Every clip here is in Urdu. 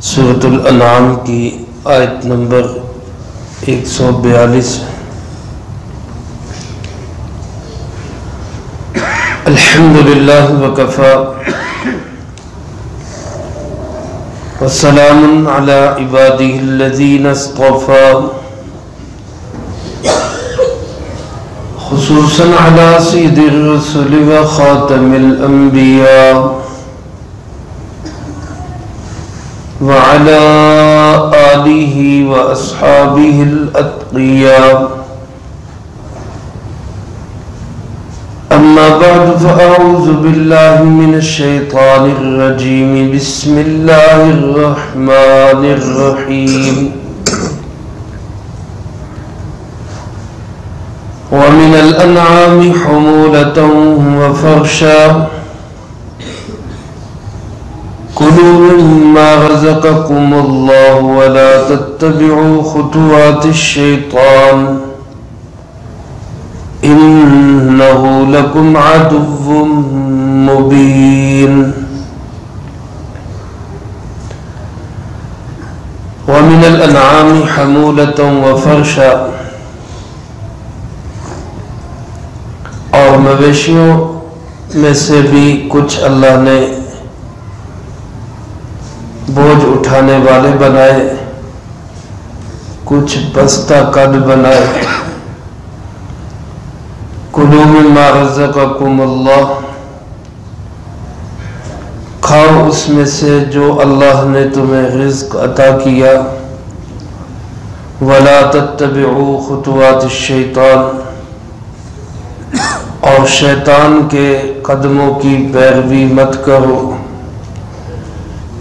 سورۃ الانعام کی آیت نمبر 142۔ الحمدللہ وکفی وسلام علی عبادہ الذین اصطفی خصوصا علی سید الرسل وخاتم الانبیاء وعلى آلہ واصحابہ الاتقیاء۔ اما بعد فاعوذ باللہ من الشیطان الرجیم، بسم اللہ الرحمن الرحیم۔ ومن الانعام حمولة وفرشا كلوا مما رزقكم الله ولا تتبعوا خطوات الشيطان إنه لكم عدو مبين۔ ومن الأنعام حمولة وفرشا، اور مویشیوں میں سے بھی کچھ اللہ نے بوجھ اٹھانے والے بنائے، کچھ بستہ قد بنائے۔ کلوا مما رزقکم اللہ، کھاؤ اس میں سے جو اللہ نے تمہیں رزق عطا کیا۔ ولا تتبعوا خطوات الشیطان، اور شیطان کے قدموں کی پیروی مت کرو۔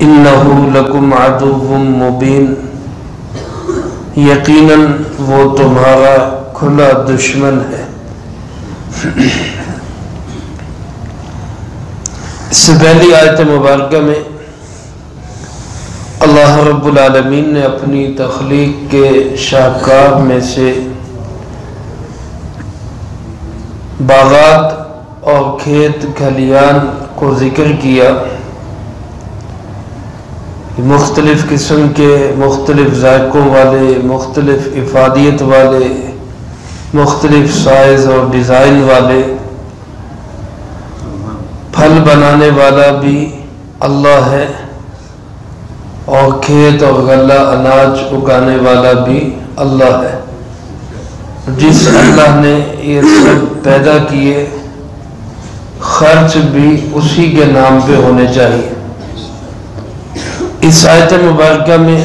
انہو لکم عدو مبین، یقیناً وہ تمہارا کھلا دشمن ہے۔ اس سے پہلی آیت مبارکہ میں اللہ رب العالمین نے اپنی تخلیق کے شاہکار میں سے باغات اور کھیت کھلیان کو ذکر کیا، مختلف قسم کے، مختلف ذائقوں والے، مختلف افادیت والے، مختلف سائز اور ڈیزائن والے۔ پھل بنانے والا بھی اللہ ہے، اور کھیت اور غلہ اناج اگانے والا بھی اللہ ہے۔ جس اللہ نے یہ سب پیدا کیے، خرچ بھی اسی کے نام پہ ہونے چاہیے۔ اس آیت مبارکہ میں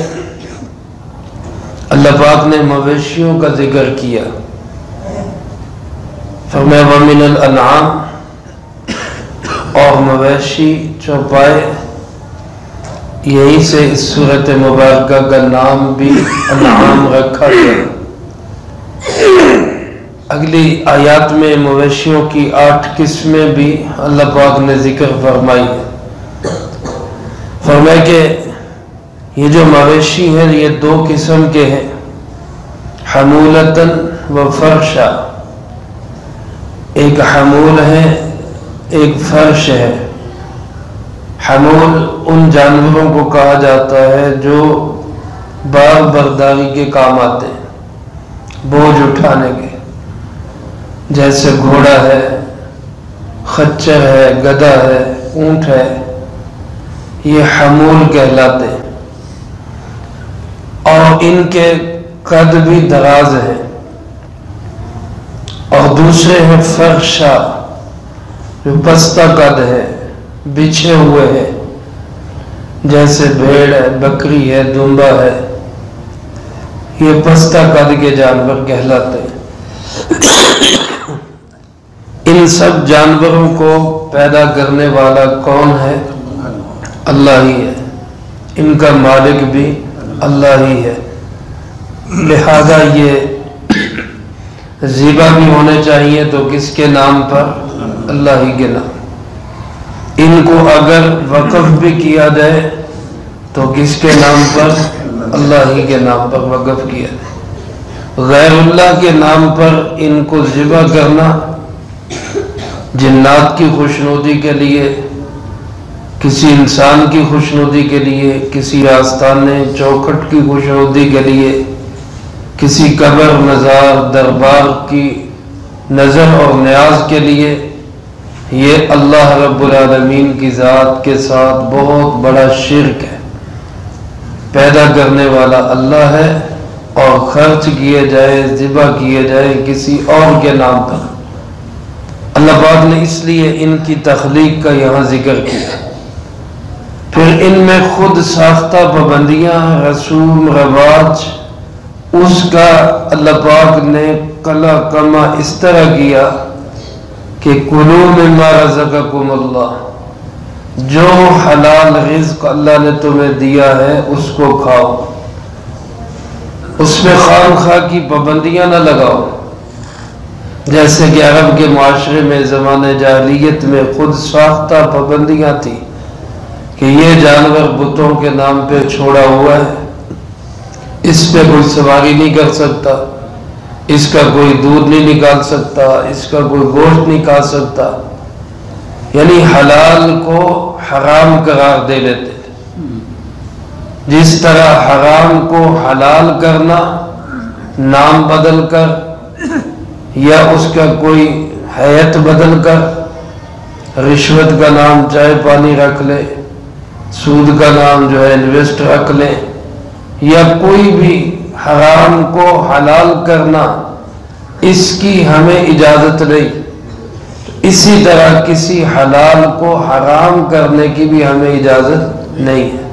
اللہ پاک نے مویشیوں کا ذکر کیا، فرمایا وَمِنَ الْأَنْعَامِ، اور مویشی چوپائے، یہیں سے اس سورۃ مبارکہ کا نام بھی انعام رکھا گیا۔ اگلی آیات میں مویشیوں کی 8 قسمیں بھی اللہ پاک نے ذکر فرمائی ہے۔ فرمایا کہ یہ جو مویشی ہیں یہ 2 قسم کے ہیں، حمولتاً و فرشا۔ ایک حمول ہے، ایک فرش ہے۔ حمول ان جانوروں کو کہا جاتا ہے جو بار برداری کے کام آتے ہیں، بوجھ اٹھانے کے، جیسے گھوڑا ہے، خچر ہے، گدھا ہے، اونٹ ہے، یہ حمول کہلاتے ہیں، اور ان کے قد بھی دراز ہے۔ اور دوسرے ہیں فرشا، جو پستہ قد ہے، بچھے ہوئے ہیں، جیسے بھیڑ ہے، بکری ہے، دمبا ہے، یہ پستہ قد کے جانور کہلاتے ہیں۔ ان سب جانوروں کو پیدا کرنے والا کون ہے؟ اللہ ہی ہے، ان کا مالک بھی اللہ ہی ہے، لہذا یہ ذبح بھی ہونے چاہیے تو کس کے نام پر؟ اللہ ہی کے نام۔ ان کو اگر وقف بھی کیا جائے تو کس کے نام پر؟ اللہ ہی کے نام پر وقف کیا جائے۔ غیر اللہ کے نام پر ان کو ذبح کرنا جنات کی خوشنودی کے لیے کسی انسان کی خوشنودی کے لیے، کسی آستانے چوکھٹ کی خوشنودی کے لیے، کسی قبر مزار دربار کی نظر اور نیاز کے لیے، یہ اللہ رب العالمین کی ذات کے ساتھ بہت بڑا شرک ہے۔ پیدا کرنے والا اللہ ہے اور خرچ کیے جائے، ذبح کیے جائے کسی اور کے نام پر۔ اللہ پاک نے اس لیے ان کی تخلیق کا یہاں ذکر کیا۔ پھر ان میں خود ساختہ پابندیاں، رسوم، رواج، اس کا اللہ پاک نے کلا کما اس طرح کیا کہ کلوا مما رزقکم اللہ، جو حلال رزق اللہ نے تمہیں دیا ہے اس کو کھاؤ، اس میں خام خواہ کی پابندیاں نہ لگاؤ۔ جیسے کہ عرب کے معاشرے میں زمانے جاہلیت میں خود ساختہ پابندیاں تھیں کہ یہ جانور بتوں کے نام پہ چھوڑا ہوا ہے، اس پہ کوئی سواری نہیں کر سکتا، اس کا کوئی دودھ نہیں نکال سکتا، اس کا کوئی گوشت نہیں کھا سکتا، یعنی حلال کو حرام قرار دے لیتے تھے۔ جس طرح حرام کو حلال کرنا نام بدل کر یا اس کا کوئی حیت بدل کر، رشوت کا نام چائے پانی رکھ لے، سود کا نام جو ہے انویسٹ رکھ لے، یا کوئی بھی حرام کو حلال کرنا، اس کی ہمیں اجازت نہیں۔ اسی طرح کسی حلال کو حرام کرنے کی بھی ہمیں اجازت نہیں ہے۔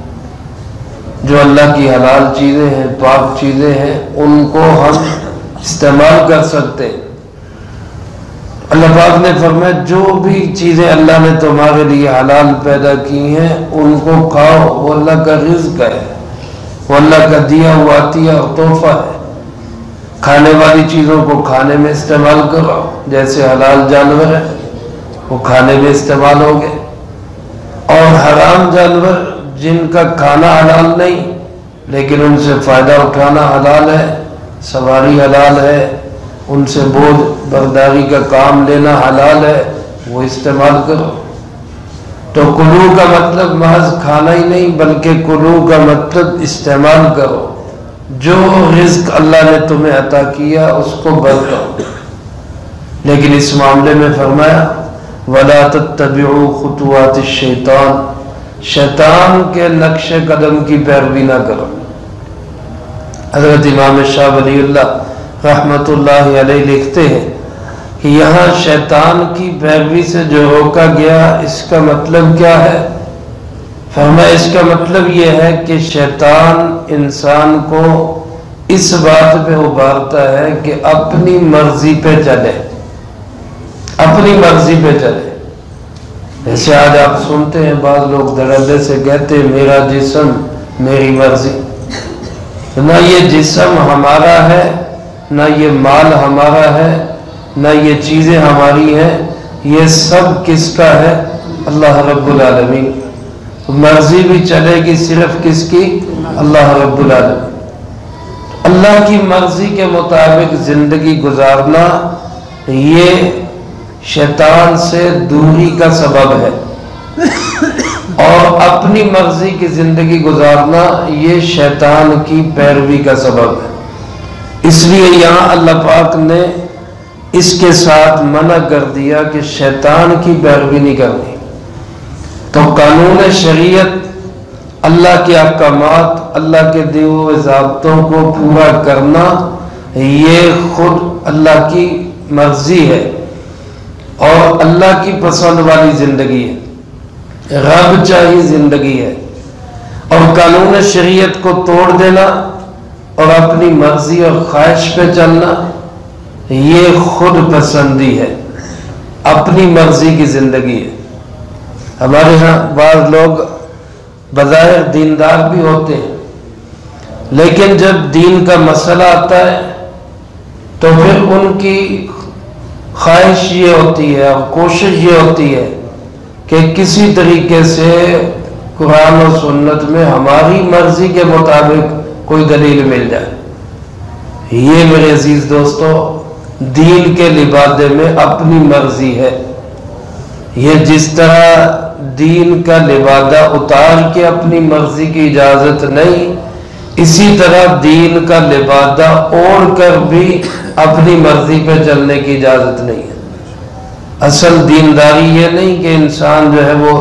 جو اللہ کی حلال چیزیں ہیں، پاک چیزیں ہیں، ان کو ہم استعمال کر سکتے ہیں۔ اللہ پاک نے فرمایا جو بھی چیزیں اللہ نے تمہارے لیے حلال پیدا کی ہیں ان کو کھاؤ، وہ اللہ کا رزق ہے، وہ اللہ کا دیا ہوا عطیہ اور تحفہ ہے۔ کھانے والی چیزوں کو کھانے میں استعمال کرو، جیسے حلال جانور ہیں وہ کھانے میں استعمال ہوں گے، اور حرام جانور جن کا کھانا حلال نہیں لیکن ان سے فائدہ اٹھانا حلال ہے، سواری حلال ہے، ان سے بوجھ برداری کا کام لینا حلال ہے، وہ استعمال کرو۔ تو کلو کا مطلب محض کھانا ہی نہیں بلکہ کلو کا مطلب استعمال کرو، جو رزق اللہ نے تمہیں عطا کیا اس کو برتو۔ لیکن اس معاملے میں فرمایا وَلَا تَتَّبِعُوا خُطُوَاتِ الشَّيْطَانِ، شیطان کے نقش قدم کی پیروی نہ کرو۔ حضرت امام شاہ ولی اللہ رحمت اللہ علیہ لکھتے ہیں کہ یہاں شیطان کی پیروی سے جو روکا گیا اس کا مطلب کیا ہے؟ فرمایا اس کا مطلب یہ ہے کہ شیطان انسان کو اس بات پہ ابھارتا ہے کہ اپنی مرضی پہ چلے، اپنی مرضی پہ چلے۔ جیسے آج آپ سنتے ہیں بعض لوگ دھڑلے سے کہتے ہیں میرا جسم میری مرضی۔ نہ یہ جسم ہمارا ہے، نہ یہ مال ہمارا ہے، نہ یہ چیزیں ہماری ہیں، یہ سب کس کا ہے؟ اللہ رب العالمین۔ مرضی بھی چلے گی صرف کس کی؟ اللہ رب العالمین۔ اللہ کی مرضی کے مطابق زندگی گزارنا یہ شیطان سے دوری کا سبب ہے، اور اپنی مرضی کی زندگی گزارنا یہ شیطان کی پیروی کا سبب ہے۔ اس لیے یہاں اللہ پاک نے اس کے ساتھ منع کر دیا کہ شیطان کی پیروی نہیں کرنی۔ تو قانون شریعت، اللہ کے احکامات، اللہ کے دیے ہوئے ضابطوں کو پورا کرنا یہ خود اللہ کی مرضی ہے اور اللہ کی پسند والی زندگی ہے، رب چاہی زندگی ہے۔ اور قانون شریعت کو توڑ دینا اور اپنی مرضی اور خواہش پہ چلنا یہ خود پسندی ہے، اپنی مرضی کی زندگی ہے۔ ہمارے ہاں بعض لوگ بظاہر دیندار بھی ہوتے ہیں لیکن جب دین کا مسئلہ آتا ہے تو پھر ان کی خواہش یہ ہوتی ہے اور کوشش یہ ہوتی ہے کہ کسی طریقے سے قرآن و سنت میں ہماری مرضی کے مطابق کوئی دلیل مل جائے۔ یہ میرے عزیز دوستو دین کے لبادے میں اپنی مرضی ہے۔ یہ جس طرح دین کا لبادہ اتار کے اپنی مرضی کی اجازت نہیں، اسی طرح دین کا لبادہ اوڑھ کر بھی اپنی مرضی پہ چلنے کی اجازت نہیں ہے۔ اصل دینداری یہ نہیں کہ انسان جو ہے وہ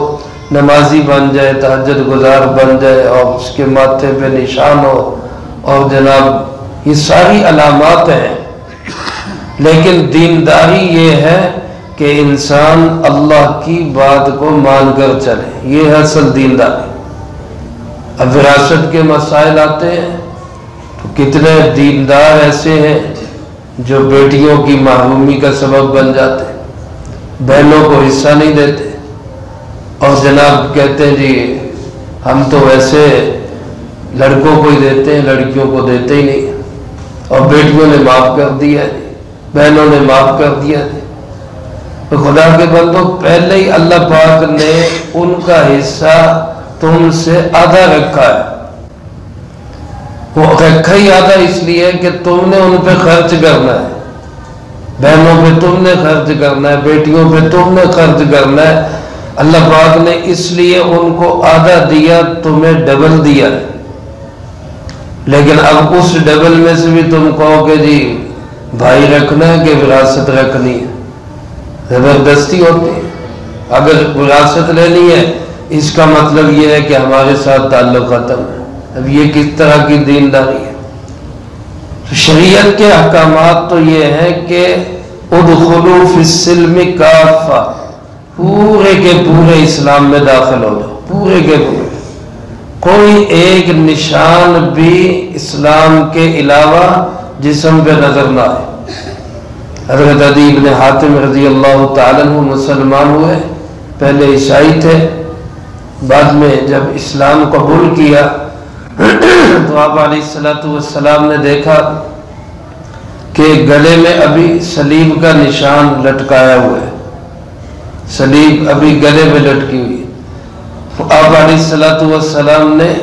نمازی بن جائے، تہجد گزار بن جائے اور اس کے ماتھے پہ نشان ہو، اور جناب یہ ساری علامات ہیں، لیکن دینداری یہ ہے کہ انسان اللہ کی بات کو مان کر چلے، یہ ہے اصل دینداری۔ اب وراثت کے مسائل آتے ہیں تو کتنے دیندار ایسے ہیں جو بیٹیوں کی محرومی کا سبب بن جاتے ہیں، بہنوں کو حصہ نہیں دیتے، اور جناب کہتے ہیں جی ہم تو ویسے لڑکوں کو ہی دیتے ہیں، لڑکیوں کو دیتے ہی نہیں، اور بیٹیوں نے معاف کر دیا، بہنوں نے معاف کر دیا۔ تو خدا کے بندوں، پہلے ہی اللہ پاک نے ان کا حصہ تم سے آدھا رکھا ہے، وہ رکھا ہی آدھا اس لیے کہ تم نے ان پہ خرچ کرنا ہے، بہنوں پہ تم نے خرچ کرنا ہے، بیٹیوں پہ تم نے خرچ کرنا ہے۔ اللہ پاک نے اس لیے ان کو آدھا دیا، تمہیں ڈبل دیا، لیکن اب اس ڈبل میں سے بھی تم کہو کہ جی بھائی رکھنا ہے کہ وراثت رکھنی ہے، زبردستی ہوتی ہے۔ اگر وراثت لینی ہے اس کا مطلب یہ ہے کہ ہمارے ساتھ تعلق ختم ہے۔ اب یہ کس طرح کی دینداری ہے؟ شریعت کے احکامات تو یہ ہے کہ ادخلوا فی السلم کافہ، پورے کے پورے اسلام میں داخل ہو جاؤ، پورے کے پورے، کوئی ایک نشان بھی اسلام کے علاوہ جسم پہ نظر نہ آئے۔ حضرت عدی بن حاتم رضی اللہ تعالیٰ عنہ مسلمان ہوئے، پہلے عیسائی تھے، بعد میں جب اسلام قبول کیا تو آپ علیہ السلام نے دیکھا کہ گلے میں ابھی صلیب کا نشان لٹکایا ہوا ہے، صلیب ابھی گلے میں لٹکی ہوئی ہے۔ آپ علیہ السلام نے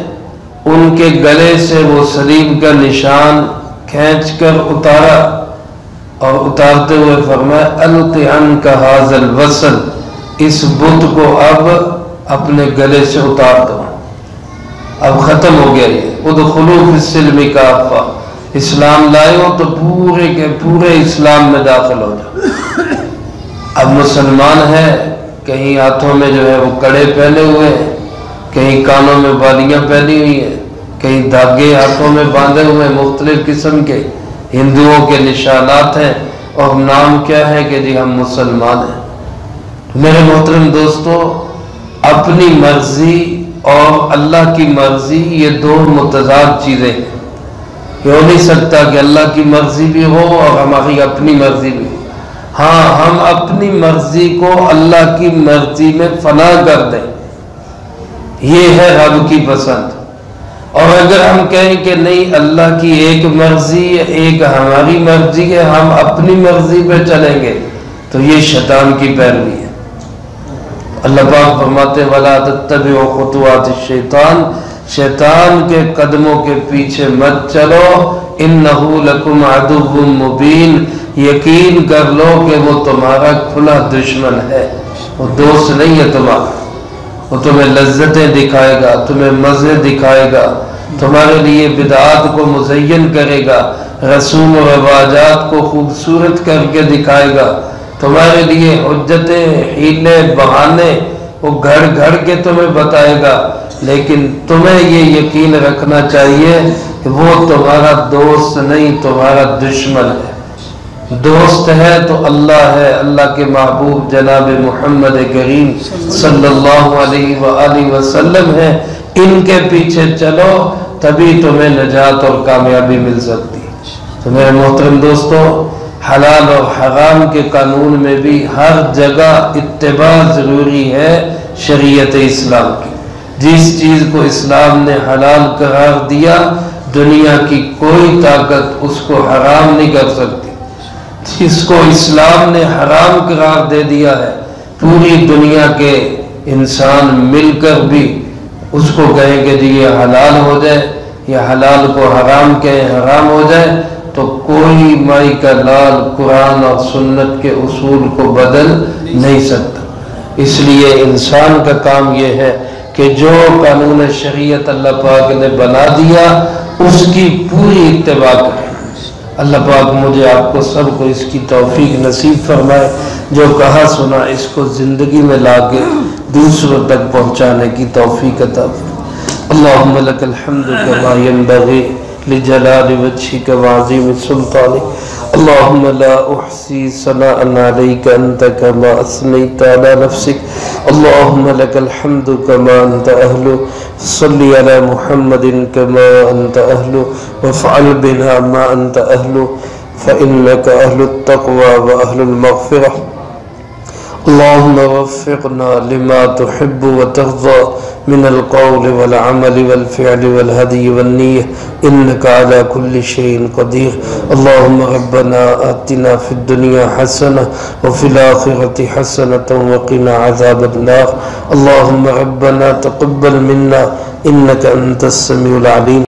ان کے گلے سے وہ صلیب کا نشان کھینچ کر اتارا، اور اتارتے ہوئے فرمایا الق عنک ھذا الوصل، اس بت کو اب اپنے گلے سے اتار دو، اب ختم ہو گیا یہ۔ ادخلوا فی السلم کافہ، اسلام لائے ہو تو پورے کے پورے اسلام میں داخل ہو جاؤ۔ اب مسلمان ہے، کہیں ہاتھوں میں جو ہے وہ کڑے پہنے ہوئے ہیں، کہیں کانوں میں بالیاں پہنی ہوئی ہیں، کہیں دھاگے ہاتھوں میں باندھے ہوئے ہیں، مختلف قسم کے ہندوؤں کے نشانات ہیں، اور نام کیا ہے کہ جی ہم مسلمان ہیں۔ میرے محترم دوستو، اپنی مرضی اور اللہ کی مرضی یہ دو متضاد چیزیں ہیں۔ یہ ہو نہیں سکتا کہ اللہ کی مرضی بھی ہو اور ہماری اپنی مرضی بھی ہو۔ ہاں، ہم اپنی مرضی کو اللہ کی مرضی میں فنا کر دیں، یہ ہے رب کی پسند۔ اور اگر ہم کہیں کہ نہیں، اللہ کی ایک مرضی ایک ہماری مرضی ہے، ہم اپنی مرضی پہ چلیں گے، تو یہ شیطان کی پیروی ہے۔ اللہ پاک فرماتے وَلَا تَتَّبِعُوا خُطُوَاتِ الشَّيْطَانِ، شیطان کے قدموں کے پیچھے مت چلو، إِنَّهُ لَكُمْ عَدُوٌّ مُبِينٌ، یقین کر لو کہ وہ تمہارا کھلا دشمن ہے، وہ دوست نہیں ہے تمہارا۔ وہ تمہیں لذتیں دکھائے گا، تمہیں مزے دکھائے گا، تمہارے لیے بدعات کو مزین کرے گا، رسوم و رواجات کو خوبصورت کر کے دکھائے گا، تمہارے لیے حجتیں، حیلے، بہانے وہ گھڑ گھڑ کے تمہیں بتائے گا، لیکن تمہیں یہ یقین رکھنا چاہیے کہ وہ تمہارا دوست نہیں، تمہارا دشمن ہے۔ دوست ہے تو اللہ ہے، اللہ کے محبوب جناب محمد کریم صلی اللہ علیہ وآلہ وسلم ہے، ان کے پیچھے چلو تبھی تمہیں نجات اور کامیابی مل سکتی۔ تو میرے محترم دوستو، حلال اور حرام کے قانون میں بھی ہر جگہ اتباع ضروری ہے شریعت اسلام کی۔ جس چیز کو اسلام نے حلال قرار دیا، دنیا کی کوئی طاقت اس کو حرام نہیں کر سکتی۔ جس کو اسلام نے حرام قرار دے دیا ہے، پوری دنیا کے انسان مل کر بھی اس کو کہیں کہ جی یہ حلال ہو جائے، یا حلال کو حرام کہیں حرام ہو جائے، تو کوئی مائی کا لال قرآن اور سنت کے اصول کو بدل نہیں سکتا۔ اس لیے انسان کا کام یہ ہے کہ جو قانون شریعت اللہ پاک نے بنا دیا اس کی پوری اتباع کرے۔ اللہ پاک مجھے آپ کو سب کو اس کی توفیق نصیب فرمائے، جو کہا سنا اس کو زندگی میں لا کے دوسروں تک پہنچانے کی توفیق عطا فرمائے۔ اللہم لک الحمد کما ینبغی لجلال وجہک وعظیم سلطانک، اللہم لا احصی ثناء علیک انت کما اثنیت علی نفسک، اللہم لک الحمد کما انت اہل، صلی علی محمد کما انت اہل، وفعل بنا ما انت اہل، فإنک اہل التقوی واہل المغفرہ۔ اللہم وفقنا لما تحب وترضى من القول والعمل والفعل والهدي والنية إنك على كل شيء قدير. اللهم ربنا آتنا في الدنيا حسنة وفي الآخرة حسنة وقنا عذاب النار. اللهم ربنا تقبل منا إنك أنت السميع العليم.